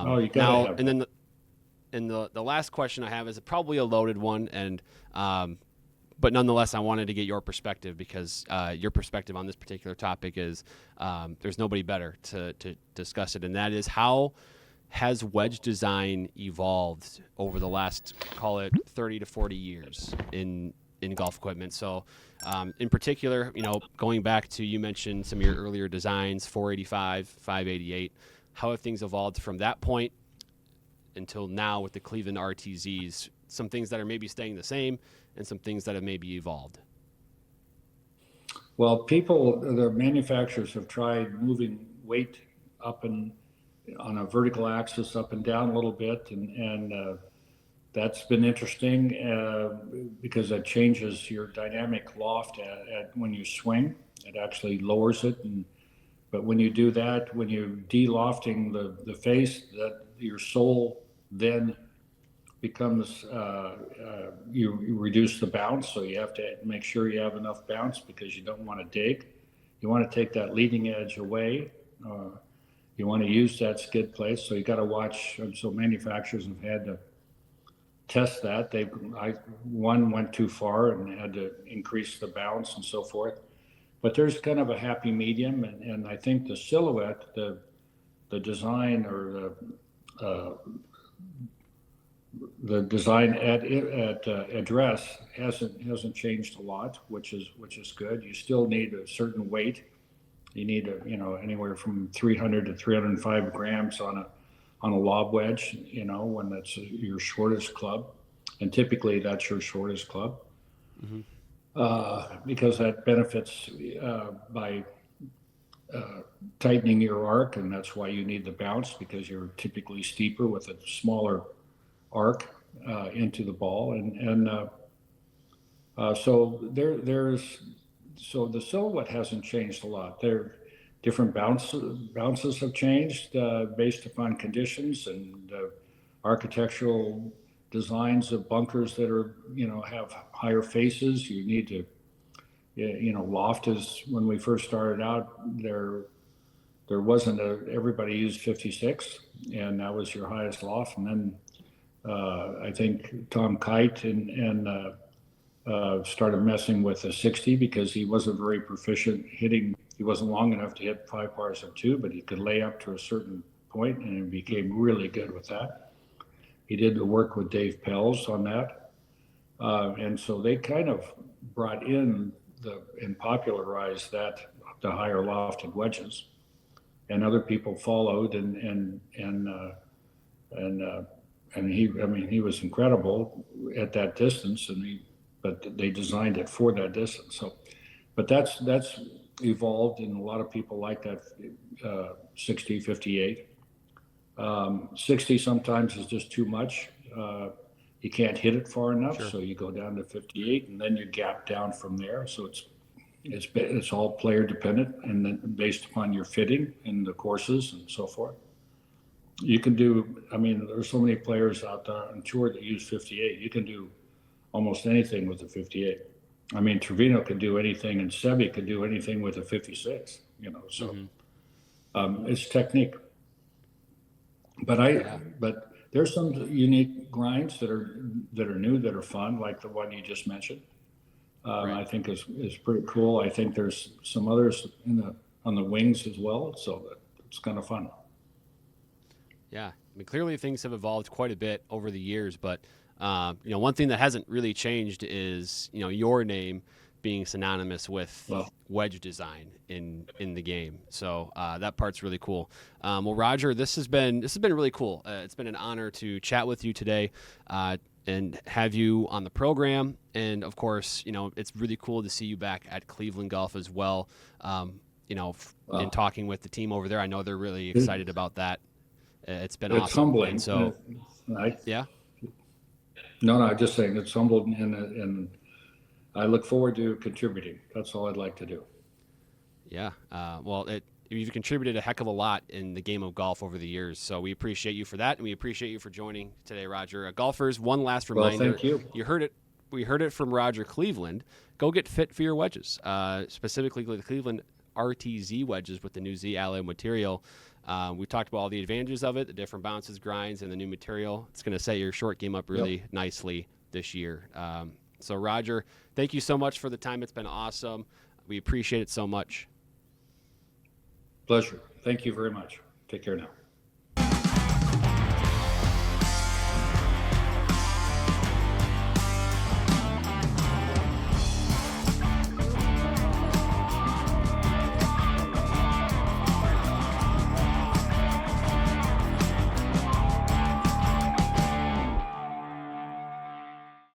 Oh, you gotta Now, have and that. then the last question I have is probably a loaded one, and but nonetheless, I wanted to get your perspective because your perspective on this particular topic is there's nobody better to discuss it, and that is how has wedge design evolved over the last, call it 30 to 40 years in golf equipment. So, in particular, going back to, you mentioned some of your earlier designs, 485, 588. How have things evolved from that point until now with the Cleveland RTZs? Some things that are maybe staying the same, and some things that have maybe evolved. Well, the manufacturers have tried moving weight up and on a vertical axis up and down a little bit, and that's been interesting because that changes your dynamic loft when you swing. It actually lowers it, but when you do that, when you're de-lofting the face, that your sole then becomes you reduce the bounce, so you have to make sure you have enough bounce because you don't want to dig. You want to take that leading edge away. You want to use that skid plate, so you got to watch. So manufacturers have had to test that. One went too far and had to increase the bounce and so forth. But there's kind of a happy medium, and I think the silhouette, the design or the design at address hasn't changed a lot, which is good. You still need a certain weight. You need anywhere from 300 to 305 grams on a lob wedge. When that's your shortest club, and typically that's your shortest club, Mm-hmm. because that benefits by tightening your arc, and that's why you need the bounce because you're typically steeper with a smaller arc into the ball, so the silhouette hasn't changed a lot. Different bounces have changed based upon conditions and architectural designs of bunkers that are have higher faces. You need to loft is when we first started out there wasn't everybody used 56, and that was your highest loft, and then I think Tom Kite and started messing with a 60 because he wasn't very proficient hitting. He wasn't long enough to hit 5 bars of 2, but he could lay up to a certain point, and he became really good with that. He did the work with Dave Pells on that, and so they kind of brought in and popularized the higher lofted wedges, and other people followed, and he was incredible at that distance, but they designed it for that distance. So, but that's evolved, and a lot of people like that 60, 58. 60 sometimes is just too much. You can't hit it far enough, Sure. so you go down to 58, and then you gap down from there. So it's all player dependent, and then based upon your fitting and the courses and so forth. You can do. There's so many players out there on tour that use 58. You can do almost anything with a 58. Trevino could do anything, and Sebi could do anything with a 56. So it's technique. But Yeah. but there's some unique grinds that are new, that are fun, like the one you just mentioned. Right. I think is pretty cool. I think there's some others on the wings as well, so it's kind of fun. Yeah. Clearly things have evolved quite a bit over the years, but one thing that hasn't really changed is your name being synonymous with Well, wedge design in the game. So that part's really cool. Well, Roger, this has been really cool. It's been an honor to chat with you today and have you on the program. And of course, it's really cool to see you back at Cleveland Golf as well. In talking with the team over there, I know they're really excited about that. It's been it's awesome. humbling. And so, I, yeah. no, I'm just saying it's humbling, and I look forward to contributing. That's all I'd like to do. Yeah. Well, you've contributed a heck of a lot in the game of golf over the years. So we appreciate you for that, and we appreciate you for joining today, Roger. Golfers, one last Well, reminder. thank you. You heard it. We heard it from Roger Cleveland. Go get fit for your wedges, specifically the Cleveland RTZ wedges with the new Z alloy material. We talked about all the advantages of it, the different bounces, grinds, and the new material. It's going to set your short game up really nicely this year. So Roger, thank you so much for the time. It's been awesome. We appreciate it so much. Pleasure. Thank you very much. Take care now.